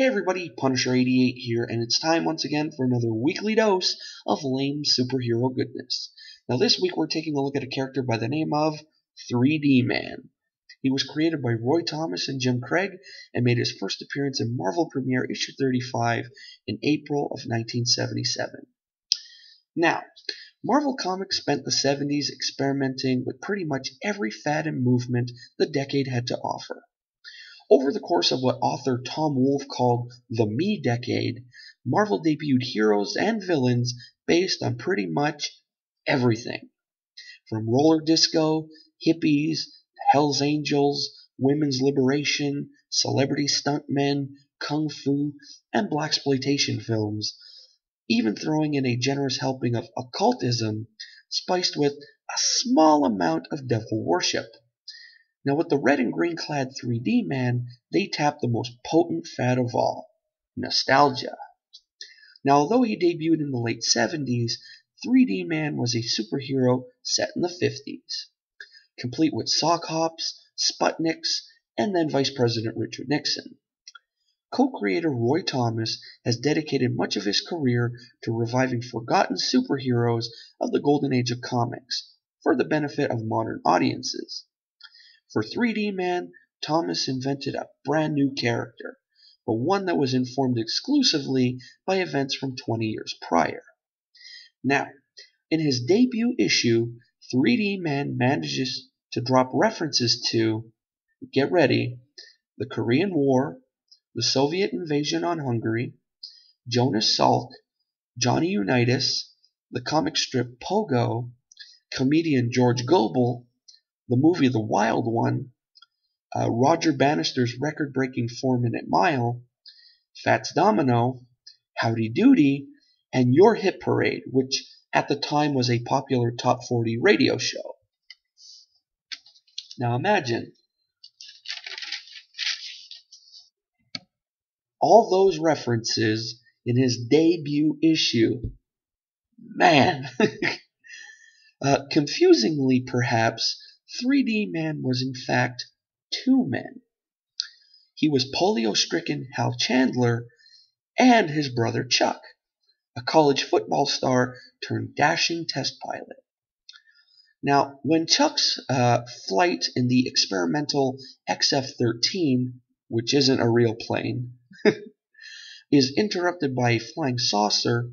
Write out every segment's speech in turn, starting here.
Hey everybody, Punisher88 here, and it's time once again for another weekly dose of lame superhero goodness. Now this week we're taking a look at a character by the name of 3D Man. He was created by Roy Thomas and Jim Craig and made his first appearance in Marvel Premiere issue 35 in April of 1977. Now, Marvel Comics spent the 70s experimenting with pretty much every fad and movement the decade had to offer. Over the course of what author Tom Wolfe called the Me Decade, Marvel debuted heroes and villains based on pretty much everything. From roller disco, hippies, Hell's Angels, women's liberation, celebrity stuntmen, kung fu, and blaxploitation films, even throwing in a generous helping of occultism spiced with a small amount of devil worship. Now with the red and green clad 3D Man, they tapped the most potent fad of all, nostalgia. Now although he debuted in the late 70s, 3D Man was a superhero set in the 50s, complete with sock hops, Sputniks, and then Vice President Richard Nixon. Co-creator Roy Thomas has dedicated much of his career to reviving forgotten superheroes of the golden age of comics, for the benefit of modern audiences. For 3D Man, Thomas invented a brand new character, but one that was informed exclusively by events from 20 years prior. Now, in his debut issue, 3D Man manages to drop references to, get ready, the Korean War, the Soviet invasion on Hungary, Jonas Salk, Johnny Unitas, the comic strip Pogo, comedian George Gobel, the movie The Wild One, Roger Bannister's record-breaking 4-minute mile, Fats Domino, Howdy Doody, and Your Hit Parade, which at the time was a popular top 40 radio show. Now imagine all those references in his debut issue. Man! Confusingly perhaps, 3D Man was in fact two men. He was polio-stricken Hal Chandler and his brother Chuck, a college football star turned dashing test pilot. Now, when Chuck's flight in the experimental XF-13, which isn't a real plane, is interrupted by a flying saucer,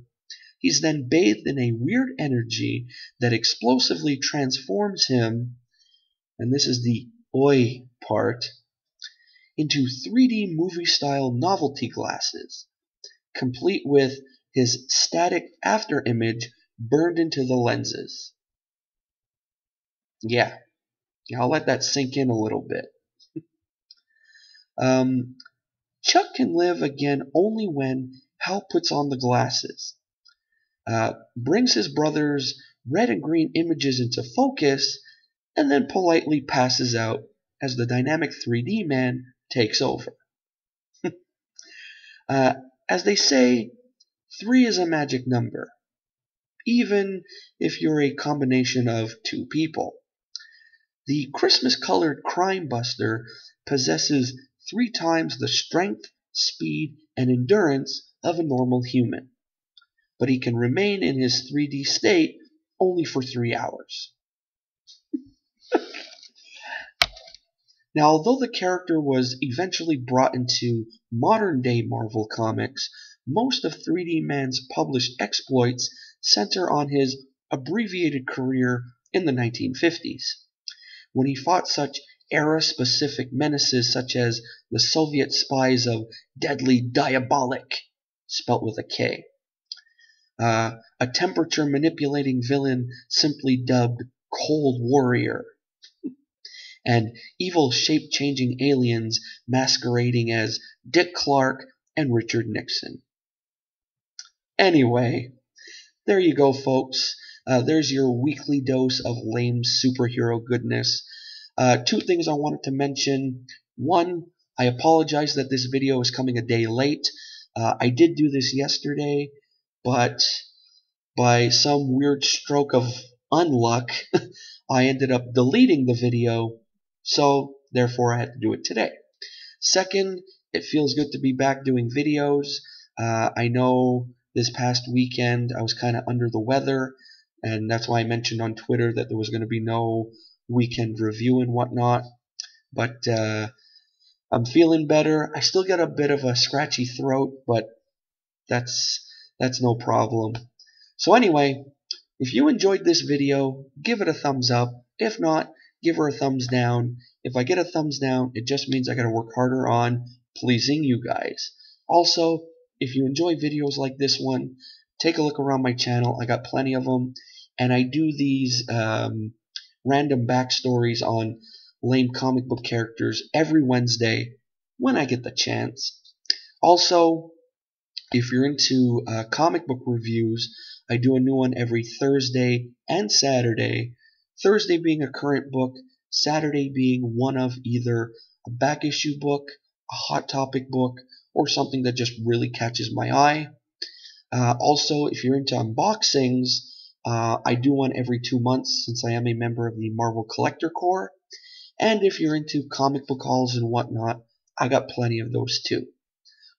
he's then bathed in a weird energy that explosively transforms him, and this is the oi part, into 3D movie-style novelty glasses, complete with his static afterimage burned into the lenses. Yeah, I'll let that sink in a little bit. Chuck can live again only when Hal puts on the glasses, brings his brother's red and green images into focus, and then politely passes out as the dynamic 3D Man takes over. As they say, 3 is a magic number, even if you're a combination of two people. The Christmas-colored crime buster possesses 3 times the strength, speed, and endurance of a normal human, but he can remain in his 3D state only for 3 hours. Now, although the character was eventually brought into modern-day Marvel Comics, most of 3D Man's published exploits center on his abbreviated career in the 1950s, when he fought such era-specific menaces such as the Soviet spies of Deadly Diabolic, spelt with a K, a temperature-manipulating villain simply dubbed Cold Warrior, and evil shape-changing aliens masquerading as Dick Clark and Richard Nixon. Anyway, there you go, folks. There's your weekly dose of lame superhero goodness. 2 things I wanted to mention. 1, I apologize that this video is coming a day late. I did do this yesterday, but by some weird stroke of unluck, I ended up deleting the video, so therefore I had to do it today. Second, it feels good to be back doing videos. I know this past weekend I was kind of under the weather, and that's why I mentioned on Twitter that there was going to be no weekend review and whatnot. But I'm feeling better. I still got a bit of a scratchy throat, but that's no problem. So anyway, if you enjoyed this video, give it a thumbs up. If not, give her a thumbs down. If I get a thumbs down, it just means I gotta work harder on pleasing you guys. Also, if you enjoy videos like this one, take a look around my channel. I got plenty of them, and I do these random backstories on lame comic book characters every Wednesday when I get the chance. Also, if you're into comic book reviews, I do a new one every Thursday and Saturday. Thursday being a current book, Saturday being one of either a back issue book, a hot topic book, or something that just really catches my eye. Also, if you're into unboxings, I do one every 2 months since I am a member of the Marvel Collector Corps. And if you're into comic book hauls and whatnot, I got plenty of those too.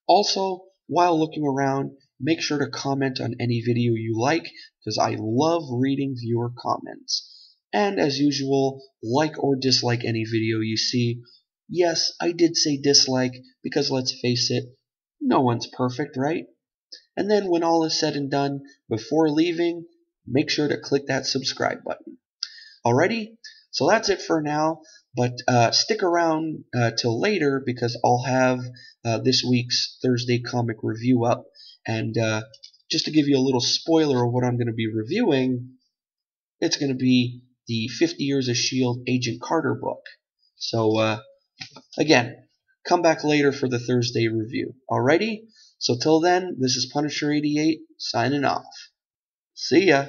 Also, while looking around, make sure to comment on any video you like, because I love reading viewer comments. And as usual, like or dislike any video you see. Yes, I did say dislike, because let's face it, no one's perfect, right? And then when all is said and done, before leaving, make sure to click that subscribe button. Alrighty? So that's it for now, but stick around till later because I'll have this week's Thursday comic review up. And just to give you a little spoiler of what I'm going to be reviewing, it's going to be the 50 Years of S.H.I.E.L.D. Agent Carter book. So again, come back later for the Thursday review. Alrighty? So till then, this is Punisher88 signing off. See ya!